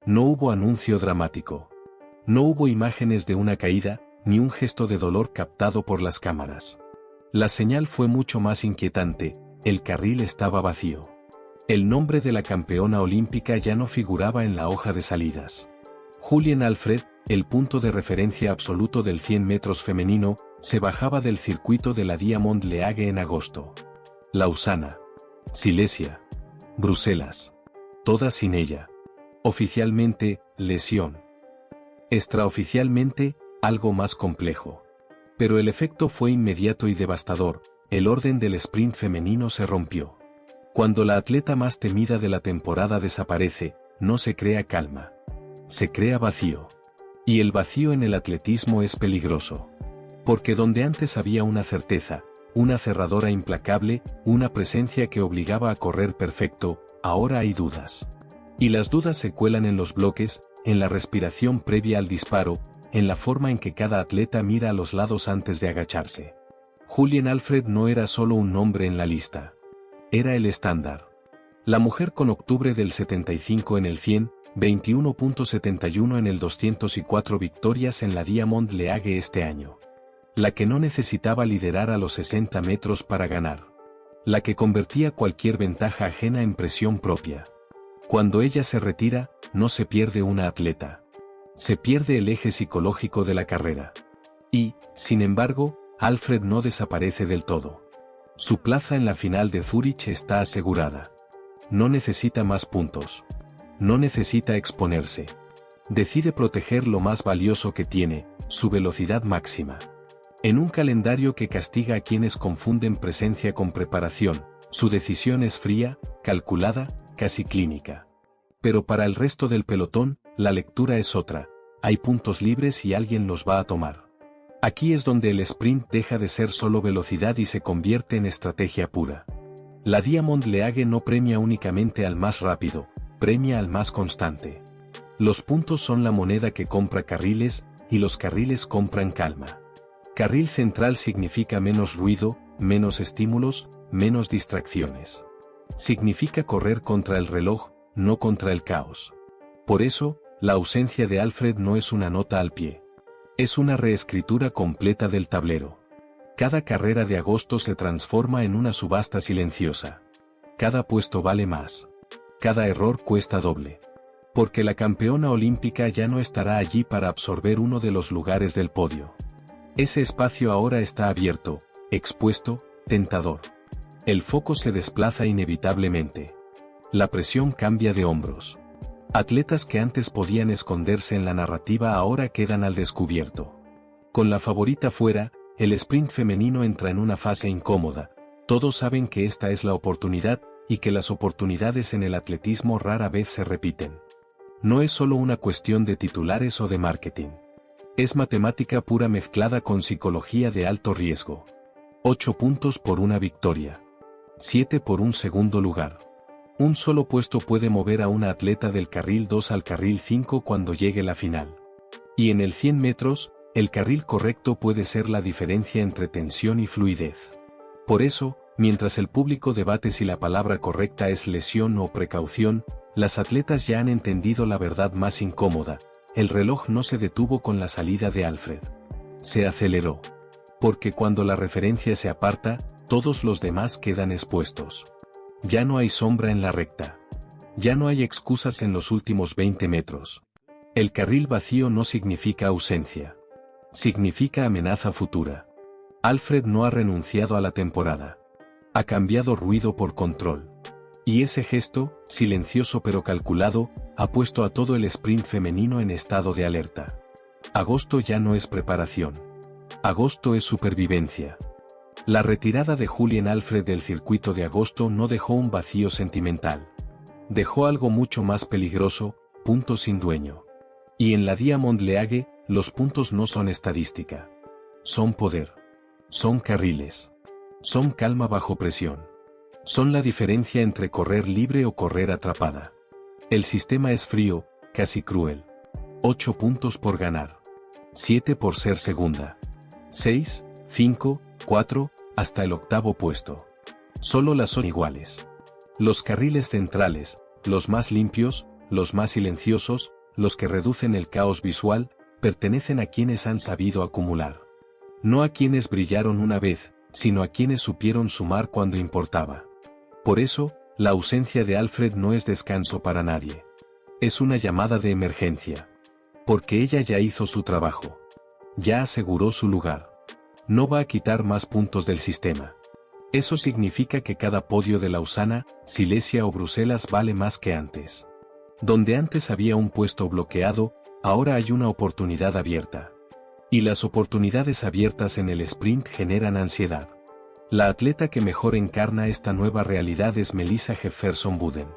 No hubo anuncio dramático. No hubo imágenes de una caída, ni un gesto de dolor captado por las cámaras. La señal fue mucho más inquietante: el carril estaba vacío. El nombre de la campeona olímpica ya no figuraba en la hoja de salidas. Julien Alfred, el punto de referencia absoluto del 100 metros femenino, se bajaba del circuito de la Diamond League en agosto. Lausana, Silesia, Bruselas. Todas sin ella. Oficialmente, lesión. Extraoficialmente, algo más complejo. Pero el efecto fue inmediato y devastador: el orden del sprint femenino se rompió. Cuando la atleta más temida de la temporada desaparece, no se crea calma. Se crea vacío. Y el vacío en el atletismo es peligroso. Porque donde antes había una certeza, una cerradora implacable, una presencia que obligaba a correr perfecto, ahora hay dudas. Y las dudas se cuelan en los bloques, en la respiración previa al disparo, en la forma en que cada atleta mira a los lados antes de agacharse. Julien Alfred no era solo un nombre en la lista. Era el estándar. La mujer con octubre del 75 en el 100, 21.71 en el 200 y 4 victorias en la Diamond League este año. La que no necesitaba liderar a los 60 metros para ganar. La que convertía cualquier ventaja ajena en presión propia. Cuando ella se retira, no se pierde una atleta. Se pierde el eje psicológico de la carrera. Y, sin embargo, Alfred no desaparece del todo. Su plaza en la final de Zúrich está asegurada. No necesita más puntos. No necesita exponerse. Decide proteger lo más valioso que tiene: su velocidad máxima. En un calendario que castiga a quienes confunden presencia con preparación, su decisión es fría, calculada, casi clínica. Pero para el resto del pelotón, la lectura es otra: hay puntos libres y alguien los va a tomar. Aquí es donde el sprint deja de ser solo velocidad y se convierte en estrategia pura. La Diamond League no premia únicamente al más rápido, premia al más constante. Los puntos son la moneda que compra carriles, y los carriles compran calma. Carril central significa menos ruido, menos estímulos, menos distracciones. Significa correr contra el reloj, no contra el caos. Por eso, la ausencia de Alfred no es una nota al pie. Es una reescritura completa del tablero. Cada carrera de agosto se transforma en una subasta silenciosa. Cada puesto vale más. Cada error cuesta doble. Porque la campeona olímpica ya no estará allí para absorber uno de los lugares del podio. Ese espacio ahora está abierto, expuesto, tentador. El foco se desplaza inevitablemente. La presión cambia de hombros. Atletas que antes podían esconderse en la narrativa ahora quedan al descubierto. Con la favorita fuera, el sprint femenino entra en una fase incómoda. Todos saben que esta es la oportunidad, y que las oportunidades en el atletismo rara vez se repiten. No es solo una cuestión de titulares o de marketing. Es matemática pura mezclada con psicología de alto riesgo. 8 puntos por una victoria. 7 por un segundo lugar. Un solo puesto puede mover a una atleta del carril 2 al carril 5 cuando llegue la final. Y en el 100 metros, el carril correcto puede ser la diferencia entre tensión y fluidez. Por eso, mientras el público debate si la palabra correcta es lesión o precaución, las atletas ya han entendido la verdad más incómoda: el reloj no se detuvo con la salida de Alfred. Se aceleró. Porque cuando la referencia se aparta, todos los demás quedan expuestos. Ya no hay sombra en la recta. Ya no hay excusas en los últimos 20 metros. El carril vacío no significa ausencia. Significa amenaza futura. Alfred no ha renunciado a la temporada. Ha cambiado ruido por control. Y ese gesto, silencioso pero calculado, ha puesto a todo el sprint femenino en estado de alerta. Agosto ya no es preparación. Agosto es supervivencia. La retirada de Julien Alfred del circuito de agosto no dejó un vacío sentimental. Dejó algo mucho más peligroso: puntos sin dueño. Y en la Diamond League, los puntos no son estadística. Son poder. Son carriles. Son calma bajo presión. Son la diferencia entre correr libre o correr atrapada. El sistema es frío, casi cruel. 8 puntos por ganar. 7 por ser segunda. 6, 5, 4, hasta el octavo puesto. Solo las son iguales. Los carriles centrales, los más limpios, los más silenciosos, los que reducen el caos visual, pertenecen a quienes han sabido acumular. No a quienes brillaron una vez, sino a quienes supieron sumar cuando importaba. Por eso, la ausencia de Alfred no es descanso para nadie. Es una llamada de emergencia. Porque ella ya hizo su trabajo. Ya aseguró su lugar. No va a quitar más puntos del sistema. Eso significa que cada podio de Lausana, Silesia o Bruselas vale más que antes. Donde antes había un puesto bloqueado, ahora hay una oportunidad abierta. Y las oportunidades abiertas en el sprint generan ansiedad. La atleta que mejor encarna esta nueva realidad es Melissa Jefferson-Buden.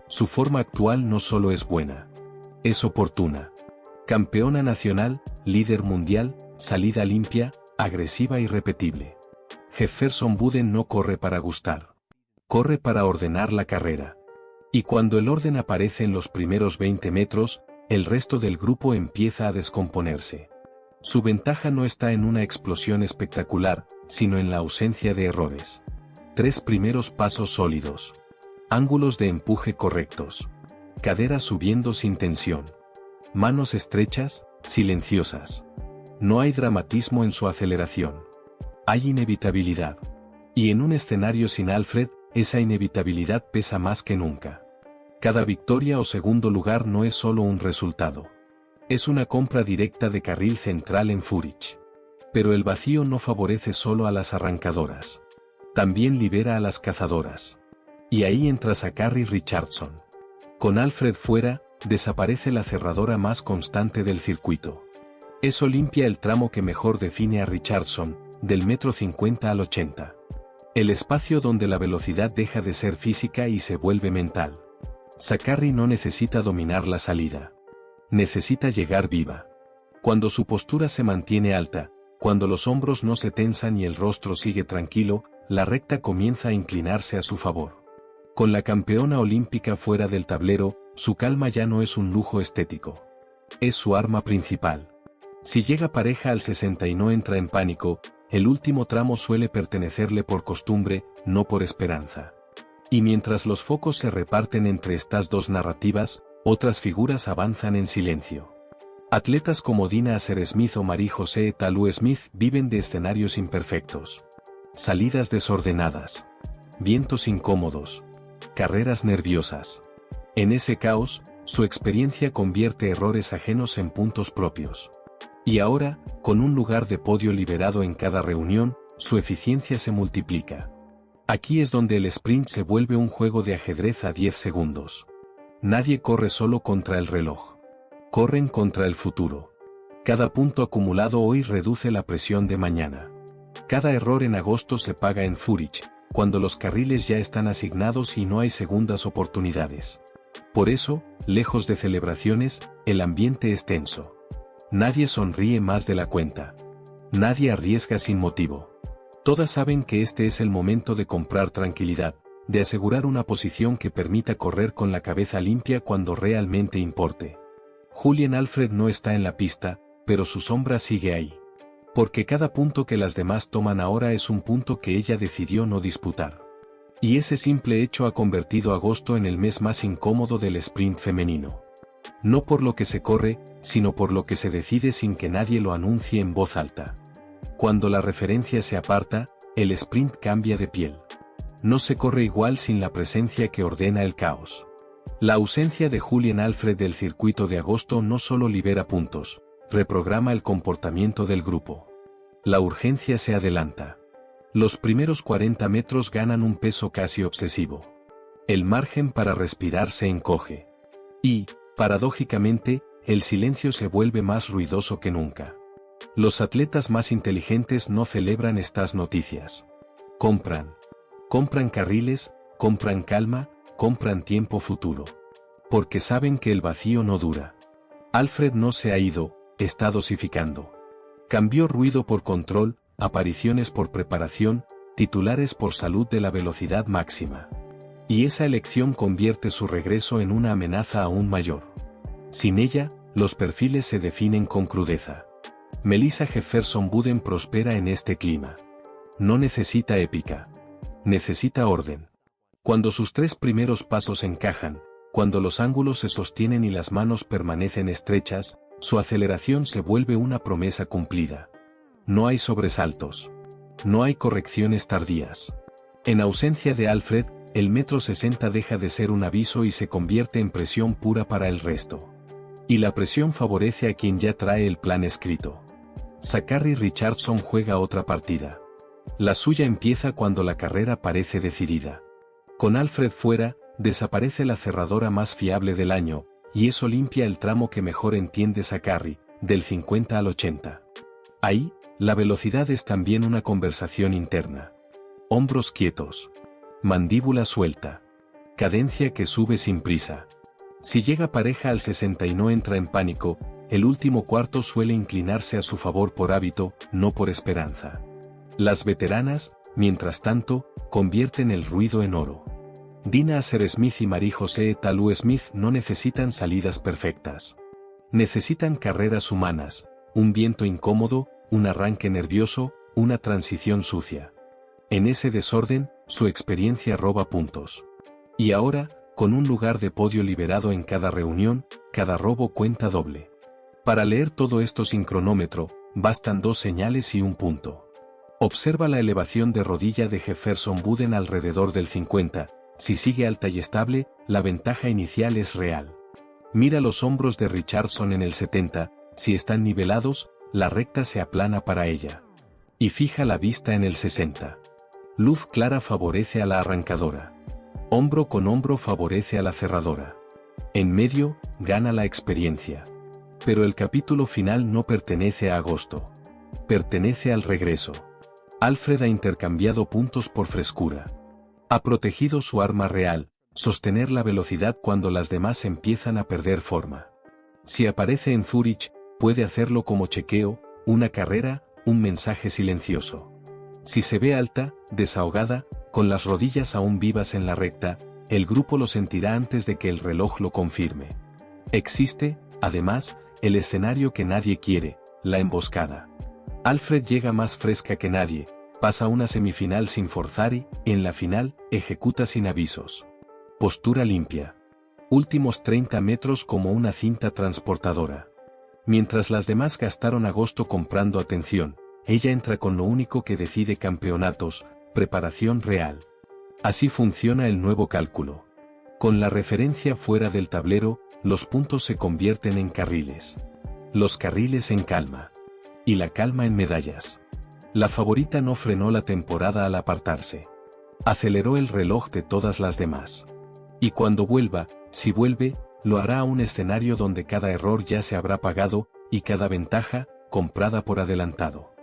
Su forma actual no solo es buena. Es oportuna. Campeona nacional, líder mundial, salida limpia, agresiva y repetible. Jefferson-Buden no corre para gustar. Corre para ordenar la carrera. Y cuando el orden aparece en los primeros 20 metros, el resto del grupo empieza a descomponerse. Su ventaja no está en una explosión espectacular, sino en la ausencia de errores. 3 primeros pasos sólidos. Ángulos de empuje correctos. Caderas subiendo sin tensión. Manos estrechas, silenciosas. No hay dramatismo en su aceleración. Hay inevitabilidad. Y en un escenario sin Alfred, esa inevitabilidad pesa más que nunca. Cada victoria o segundo lugar no es solo un resultado. Es una compra directa de carril central en Zúrich. Pero el vacío no favorece solo a las arrancadoras. También libera a las cazadoras. Y ahí entra Zacharie Richardson. Con Alfred fuera, desaparece la cerradora más constante del circuito. Eso limpia el tramo que mejor define a Richardson, del 1,50 m al 80. El espacio donde la velocidad deja de ser física y se vuelve mental. Zacharie no necesita dominar la salida. Necesita llegar viva. Cuando su postura se mantiene alta, cuando los hombros no se tensan y el rostro sigue tranquilo, la recta comienza a inclinarse a su favor. Con la campeona olímpica fuera del tablero, su calma ya no es un lujo estético. Es su arma principal. Si llega pareja al 60 y no entra en pánico, el último tramo suele pertenecerle por costumbre, no por esperanza. Y mientras los focos se reparten entre estas dos narrativas, otras figuras avanzan en silencio. Atletas como Dina Asher-Smith o Marie-José Talou-Smith viven de escenarios imperfectos. Salidas desordenadas. Vientos incómodos. Carreras nerviosas. En ese caos, su experiencia convierte errores ajenos en puntos propios. Y ahora, con un lugar de podio liberado en cada reunión, su eficiencia se multiplica. Aquí es donde el sprint se vuelve un juego de ajedrez a 10 segundos. Nadie corre solo contra el reloj. Corren contra el futuro. Cada punto acumulado hoy reduce la presión de mañana. Cada error en agosto se paga en Zúrich, cuando los carriles ya están asignados y no hay segundas oportunidades. Por eso, lejos de celebraciones, el ambiente es tenso. Nadie sonríe más de la cuenta. Nadie arriesga sin motivo. Todas saben que este es el momento de comprar tranquilidad, de asegurar una posición que permita correr con la cabeza limpia cuando realmente importe. Julien Alfred no está en la pista, pero su sombra sigue ahí. Porque cada punto que las demás toman ahora es un punto que ella decidió no disputar. Y ese simple hecho ha convertido agosto en el mes más incómodo del sprint femenino. No por lo que se corre, sino por lo que se decide sin que nadie lo anuncie en voz alta. Cuando la referencia se aparta, el sprint cambia de piel. No se corre igual sin la presencia que ordena el caos. La ausencia de Julien Alfred del circuito de agosto no solo libera puntos, reprograma el comportamiento del grupo. La urgencia se adelanta. Los primeros 40 metros ganan un peso casi obsesivo. El margen para respirar se encoge. Y, paradójicamente, el silencio se vuelve más ruidoso que nunca. Los atletas más inteligentes no celebran estas noticias. Compran carriles, compran calma, compran tiempo futuro. Porque saben que el vacío no dura. Alfred no se ha ido, está dosificando. Cambió ruido por control, apariciones por preparación, titulares por salud de la velocidad máxima. Y esa elección convierte su regreso en una amenaza aún mayor. Sin ella, los perfiles se definen con crudeza. Melissa Jefferson-Buden prospera en este clima. No necesita épica. Necesita orden. Cuando sus 3 primeros pasos encajan, Cuando los ángulos se sostienen y las manos permanecen estrechas, su aceleración se vuelve una promesa cumplida. No hay sobresaltos. No hay correcciones tardías. En ausencia de Alfred, el 1,60 m deja de ser un aviso y se convierte en presión pura para el resto. Y la presión favorece a quien ya trae el plan escrito. Zachary Richardson juega otra partida. La suya empieza cuando la carrera parece decidida. Con Alfred fuera, desaparece la cerradora más fiable del año, y eso limpia el tramo que mejor entiende Zachary, del 50 al 80. Ahí, la velocidad es también una conversación interna. Hombros quietos. Mandíbula suelta. Cadencia que sube sin prisa. Si llega pareja al 60 y no entra en pánico, el último cuarto suele inclinarse a su favor por hábito, no por esperanza. Las veteranas, mientras tanto, convierten el ruido en oro. Dina Asher-Smith y Marie-José Talou-Smith no necesitan salidas perfectas. Necesitan carreras humanas, un viento incómodo, un arranque nervioso, una transición sucia. En ese desorden, su experiencia roba puntos. Y ahora, con un lugar de podio liberado en cada reunión, cada robo cuenta doble. Para leer todo esto sin cronómetro, bastan 2 señales y un punto. Observa la elevación de rodilla de Jefferson Buden alrededor del 50, si sigue alta y estable, la ventaja inicial es real. Mira los hombros de Richardson en el 70, si están nivelados, la recta se aplana para ella. Y fija la vista en el 60. Luz clara favorece a la arrancadora. Hombro con hombro favorece a la cerradora. En medio, gana la experiencia. Pero el capítulo final no pertenece a agosto. Pertenece al regreso. Alfred ha intercambiado puntos por frescura. Ha protegido su arma real, sostener la velocidad cuando las demás empiezan a perder forma. Si aparece en Zúrich, puede hacerlo como chequeo, una carrera, un mensaje silencioso. Si se ve alta, desahogada, con las rodillas aún vivas en la recta, el grupo lo sentirá antes de que el reloj lo confirme. Existe, además, el escenario que nadie quiere, la emboscada. Alfred llega más fresca que nadie, pasa una semifinal sin forzar y, en la final, ejecuta sin avisos. Postura limpia. Últimos 30 metros como una cinta transportadora. Mientras las demás gastaron agosto comprando atención, ella entra con lo único que decide campeonatos, preparación real. Así funciona el nuevo cálculo. Con la referencia fuera del tablero, los puntos se convierten en carriles. Los carriles en calma. Y la calma en medallas. La favorita no frenó la temporada al apartarse. Aceleró el reloj de todas las demás. Y cuando vuelva, si vuelve, lo hará a un escenario donde cada error ya se habrá pagado, y cada ventaja, comprada por adelantado.